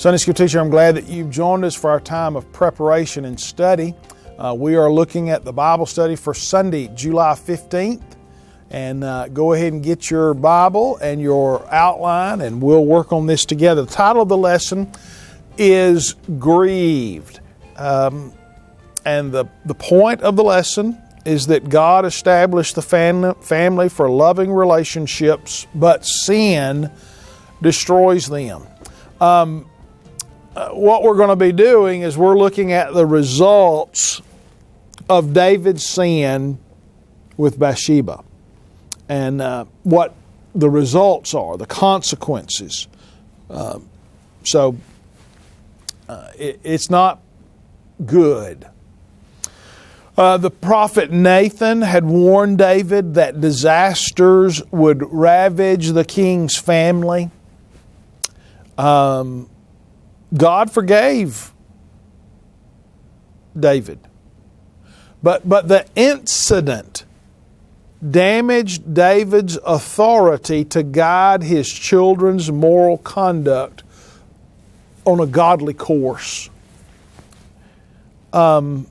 Sunday School teacher, I'm glad that you've joined us for our time of preparation and study. We are looking at the Bible study for Sunday, July 15th. And go ahead and get your Bible and your outline, and we'll work on this together. The title of the lesson is Grieved. And the point of the lesson is that God established the family for loving relationships, but sin destroys them. What we're going to be doing is we're looking at the results of David's sin with Bathsheba and what the results are, the consequences. It's not good. The prophet Nathan had warned David that disasters would ravage the king's family. God forgave David. But the incident damaged David's authority to guide his children's moral conduct on a godly course. There's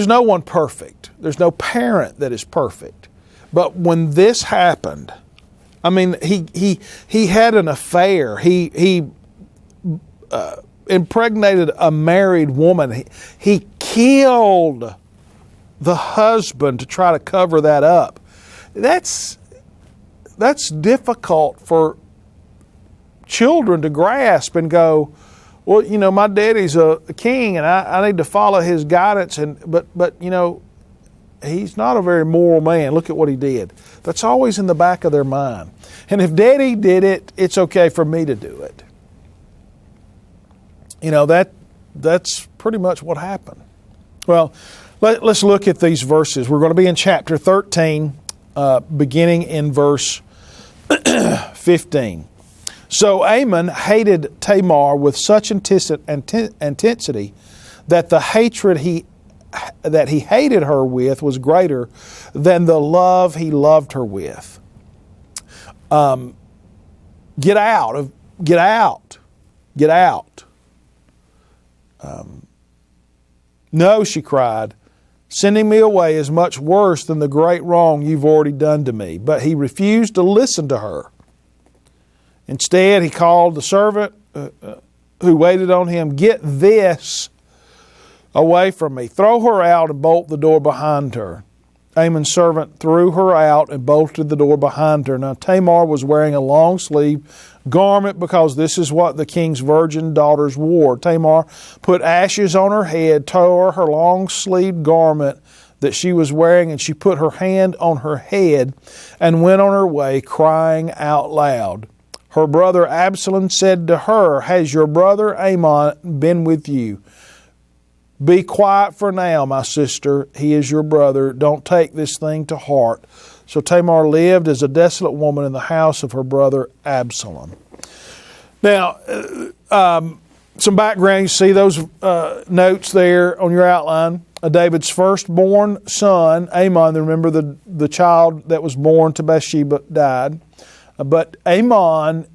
no one perfect. There's no parent that is perfect. But when this happened, I mean, he had an affair. He impregnated a married woman. He killed the husband to try to cover that up. That's difficult for children to grasp and go, well, you know, my daddy's a king and I need to follow his guidance. But you know, he's not a very moral man. Look at what he did. That's always in the back of their mind. And if Daddy did it, it's okay for me to do it. You know, that's pretty much what happened. Well, let's look at these verses. We're going to be in chapter 13, beginning in verse 15. So Amnon hated Tamar with such intensity that the hatred that he hated her with was greater than the love he loved her with. Get out. No, she cried. Sending me away is much worse than the great wrong you've already done to me. But he refused to listen to her. Instead, he called the servant who waited on him. Get this away from me. Throw her out and bolt the door behind her. Amnon's servant threw her out and bolted the door behind her. Now Tamar was wearing a long-sleeved garment because this is what the king's virgin daughters wore. Tamar put ashes on her head, tore her long-sleeved garment that she was wearing, and she put her hand on her head and went on her way crying out loud. Her brother Absalom said to her, has your brother Amnon been with you? Be quiet for now, my sister. He is your brother. Don't take this thing to heart. So Tamar lived as a desolate woman in the house of her brother Absalom. Now, some background. You see those notes there on your outline. David's firstborn son, Amnon, remember the child that was born to Bathsheba died. But Amnon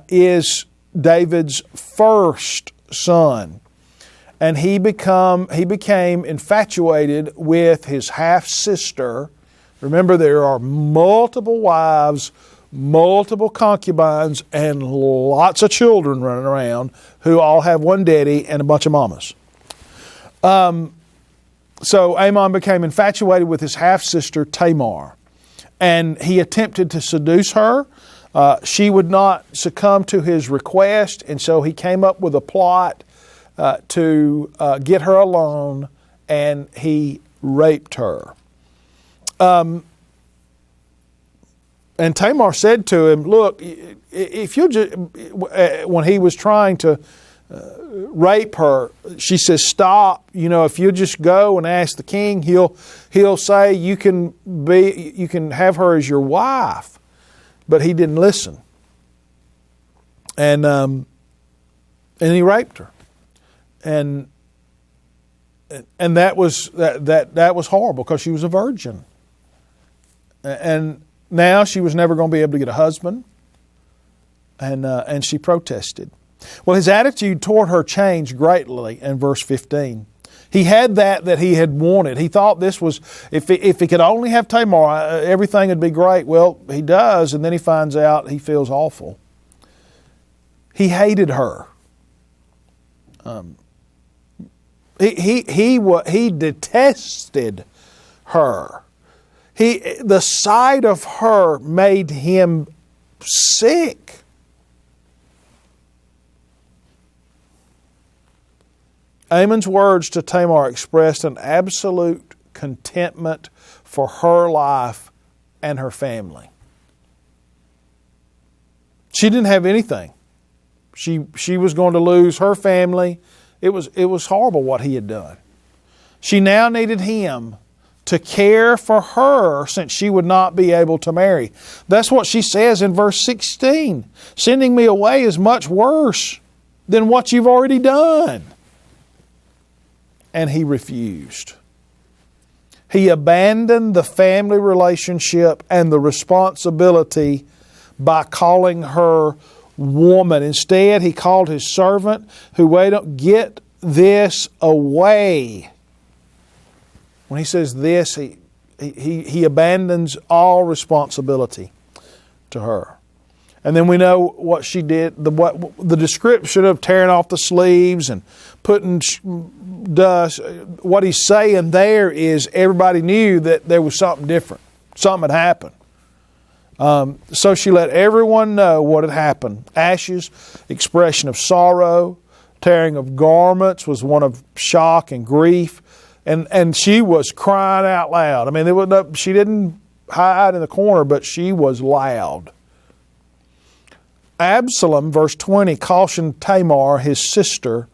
is David's first son. And he became infatuated with his half-sister. Remember, there are multiple wives, multiple concubines, and lots of children running around who all have one daddy and a bunch of mamas. So Amnon became infatuated with his half-sister Tamar. And he attempted to seduce her. She would not succumb to his request, and so he came up with a plot to get her alone, and he raped her. And Tamar said to him, look, if you just, when he was trying to rape her, she says, stop. You know, if you just go and ask the king, he'll say you can have her as your wife. But he didn't listen. And he raped her. And that was horrible because she was a virgin. And now she was never going to be able to get a husband, and she protested. Well, his attitude toward her changed greatly in verse 15. He had that he had wanted. He thought this was, if he could only have Tamar, everything would be great. Well, he does, and then he finds out he feels awful. He hated her. He detested her. The sight of her made him sick. Amnon's words to Tamar expressed an absolute contentment for her life and her family. She didn't have anything. She was going to lose her family. It was horrible what he had done. She now needed him to care for her since she would not be able to marry. That's what she says in verse 16. Sending me away is much worse than what you've already done. And he refused. He abandoned the family relationship and the responsibility by calling her woman. Instead, he called his servant who waited, get this away. When he says this, he abandons all responsibility to her. And then we know what she did, the description of tearing off the sleeves and putting dust. What he's saying there is everybody knew that there was something different. Something had happened. So she let everyone know what had happened. Ashes, expression of sorrow. Tearing of garments was one of shock and grief. And she was crying out loud. I mean, she didn't hide in the corner, but she was loud. Absalom, verse 20, cautioned Tamar, his sister,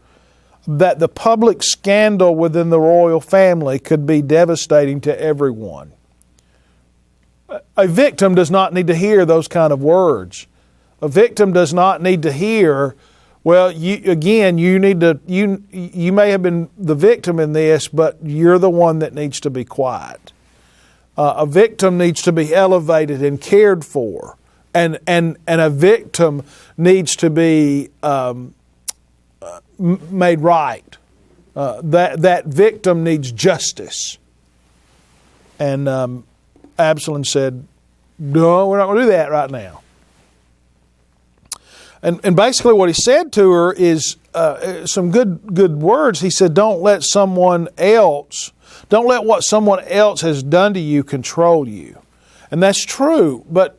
that the public scandal within the royal family could be devastating to everyone. A victim does not need to hear those kind of words. A victim does not need to hear, well, you may have been the victim in this, but you're the one that needs to be quiet. A victim needs to be elevated and cared for. And a victim needs to be made right. That victim needs justice. And Absalom said, no, we're not going to do that right now. And basically what he said to her is some good words. He said, don't let what someone else has done to you control you. And that's true, but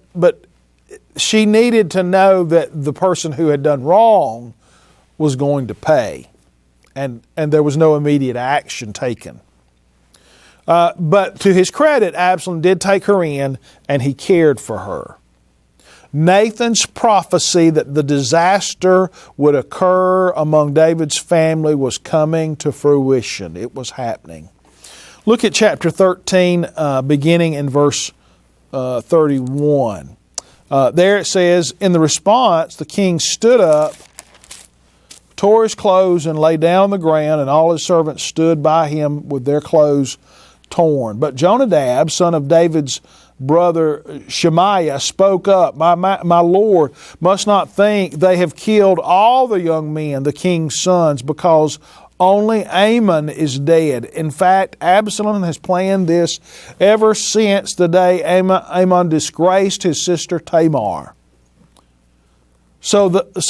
she needed to know that the person who had done wrong was going to pay. And there was no immediate action taken. But to his credit, Absalom did take her in and he cared for her. Nathan's prophecy that the disaster would occur among David's family was coming to fruition. It was happening. Look at chapter 13, beginning in verse 31. There it says, in the response, the king stood up, tore his clothes, and lay down on the ground, and all his servants stood by him with their clothes torn. But Jonadab, son of David's brother Shemaiah, spoke up, my lord must not think they have killed all the young men, the king's sons, because only Amnon is dead. In fact, Absalom has planned this ever since the day Amnon disgraced his sister Tamar. So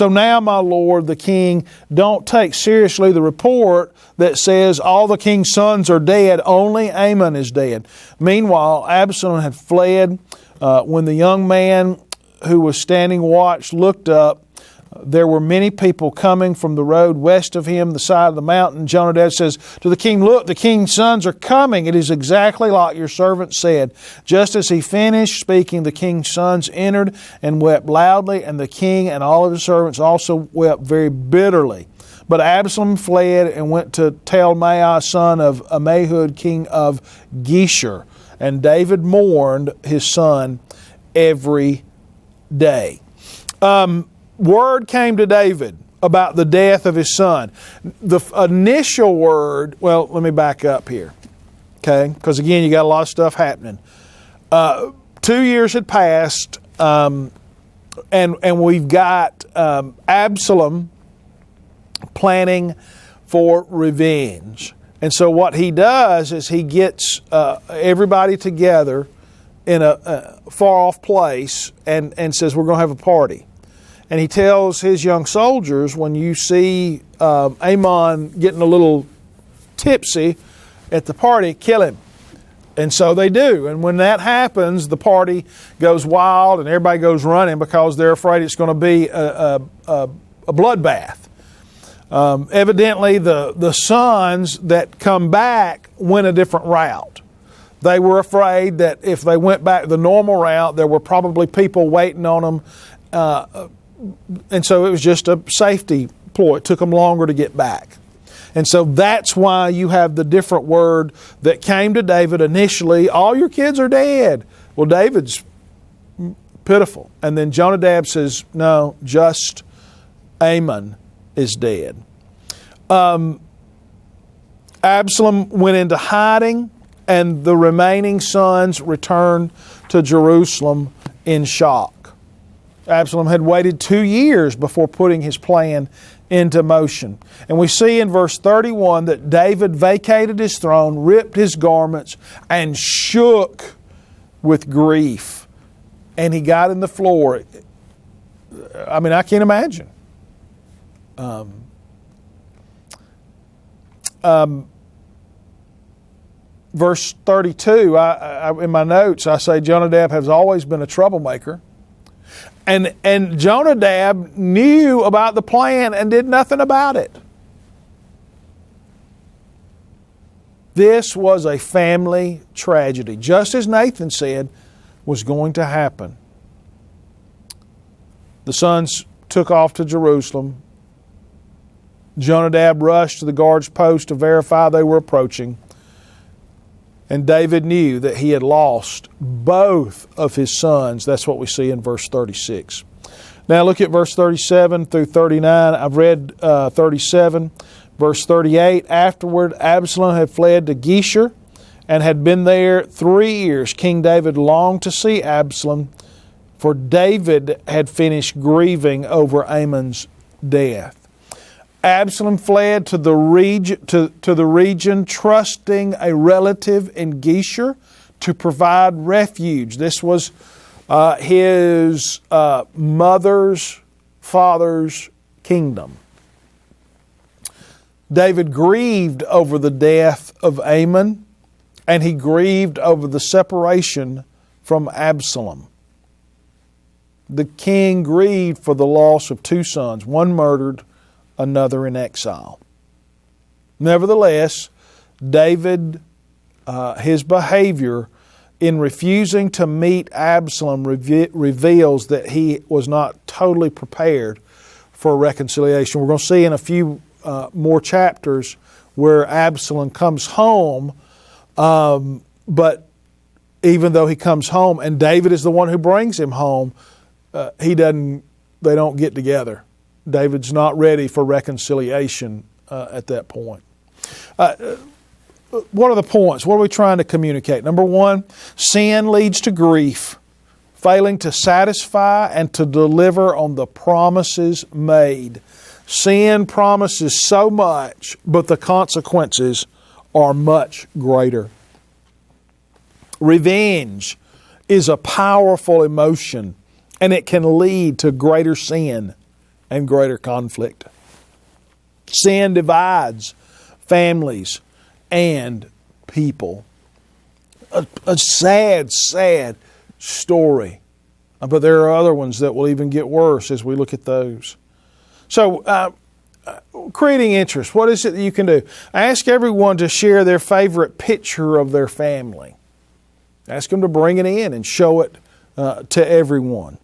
now, my lord, the king, don't take seriously the report that says all the king's sons are dead, only Amnon is dead. Meanwhile, Absalom had fled. When the young man who was standing watch looked up, there were many people coming from the road west of him, the side of the mountain. Jonadab says to the king, look, the king's sons are coming. It is exactly like your servant said. Just as he finished speaking, the king's sons entered and wept loudly, and the king and all of his servants also wept very bitterly. But Absalom fled and went to Talmai, son of Ammihud, king of Geshur. And David mourned his son every day. Word came to David about the death of his son. The initial word, well, let me back up here, okay? Because again, you got a lot of stuff happening. 2 years had passed, and we've got Absalom planning for revenge. And so what he does is he gets everybody together in a far-off place and says, we're going to have a party. And he tells his young soldiers, when you see Amnon getting a little tipsy at the party, kill him. And so they do. And when that happens, the party goes wild and everybody goes running because they're afraid it's going to be a bloodbath. Evidently, the sons that come back went a different route. They were afraid that if they went back the normal route, there were probably people waiting on them. And so it was just a safety ploy. It took them longer to get back. And so that's why you have the different word that came to David initially, all your kids are dead. Well, David's pitiful. And then Jonadab says, no, just Amnon is dead. Absalom went into hiding, and the remaining sons returned to Jerusalem in shock. Absalom had waited 2 years before putting his plan into motion. And we see in verse 31 that David vacated his throne, ripped his garments, and shook with grief. And he got in the floor. I mean, I can't imagine. Verse 32, in my notes, I say Jonadab has always been a troublemaker. And Jonadab knew about the plan and did nothing about it. This was a family tragedy, just as Nathan said was going to happen. The sons took off to Jerusalem. Jonadab rushed to the guard's post to verify they were approaching. And David knew that he had lost both of his sons. That's what we see in verse 36. Now look at verse 37 through 39. I've read 37. Verse 38, afterward Absalom had fled to Geshur and had been there 3 years. King David longed to see Absalom, for David had finished grieving over Amnon's death. Absalom fled to the region, trusting a relative in Geshur to provide refuge. This was his mother's father's kingdom. David grieved over the death of Amnon, and he grieved over the separation from Absalom. The king grieved for the loss of 2 sons, one murdered, another in exile. Nevertheless, David, his behavior in refusing to meet Absalom reveals that he was not totally prepared for reconciliation. We're going to see in a few more chapters where Absalom comes home, but even though he comes home and David is the one who brings him home, they don't get together. David's not ready for reconciliation at that point. What are the points? What are we trying to communicate? Number 1, sin leads to grief, failing to satisfy and to deliver on the promises made. Sin promises so much, but the consequences are much greater. Revenge is a powerful emotion, and it can lead to greater sin and greater conflict. Sin divides families and people. A sad, sad story. But there are other ones that will even get worse as we look at those. So, creating interest. What is it that you can do? I ask everyone to share their favorite picture of their family. Ask them to bring it in and show it to everyone.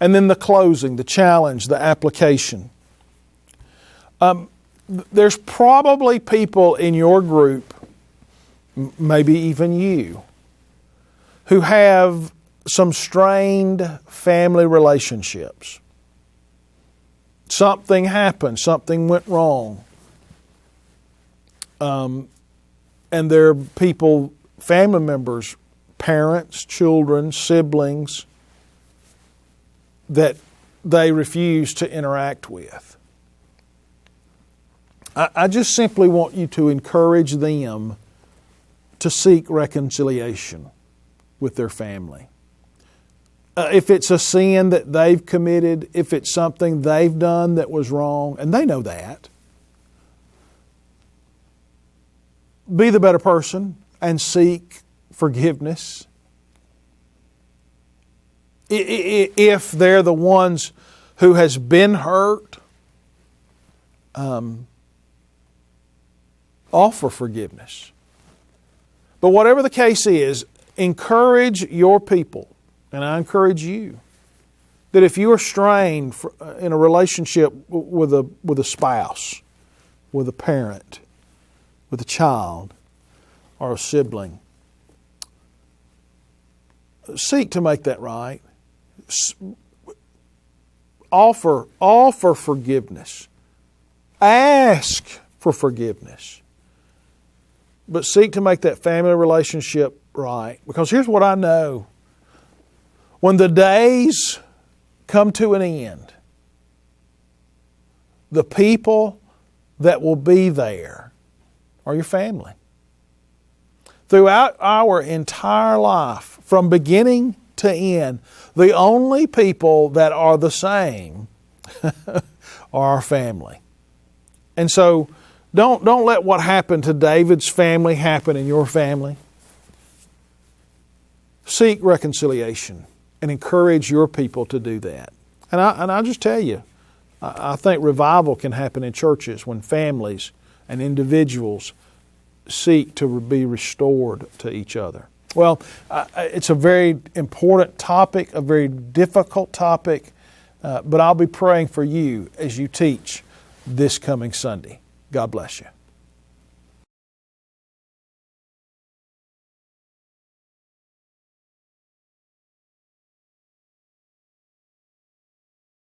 And then the closing, the challenge, the application. There's probably people in your group, maybe even you, who have some strained family relationships. Something happened, something went wrong. And there are people, family members, parents, children, siblings that they refuse to interact with. I just simply want you to encourage them to seek reconciliation with their family. If it's a sin that they've committed, if it's something they've done that was wrong, and they know that, be the better person and seek forgiveness. If they're the ones who has been hurt, offer forgiveness. But whatever the case is, encourage your people, and I encourage you, that if you are strained in a relationship with a spouse, with a parent, with a child, or a sibling, seek to make that right. Offer forgiveness. Ask for forgiveness. But seek to make that family relationship right. Because here's what I know. When the days come to an end, the people that will be there are your family. Throughout our entire life, from beginning to end, the only people that are the same are our family. And so, don't let what happened to David's family happen in your family. Seek reconciliation and encourage your people to do that. And I just tell you, I think revival can happen in churches when families and individuals seek to be restored to each other. Well, it's a very important topic, a very difficult topic, but I'll be praying for you as you teach this coming Sunday. God bless you.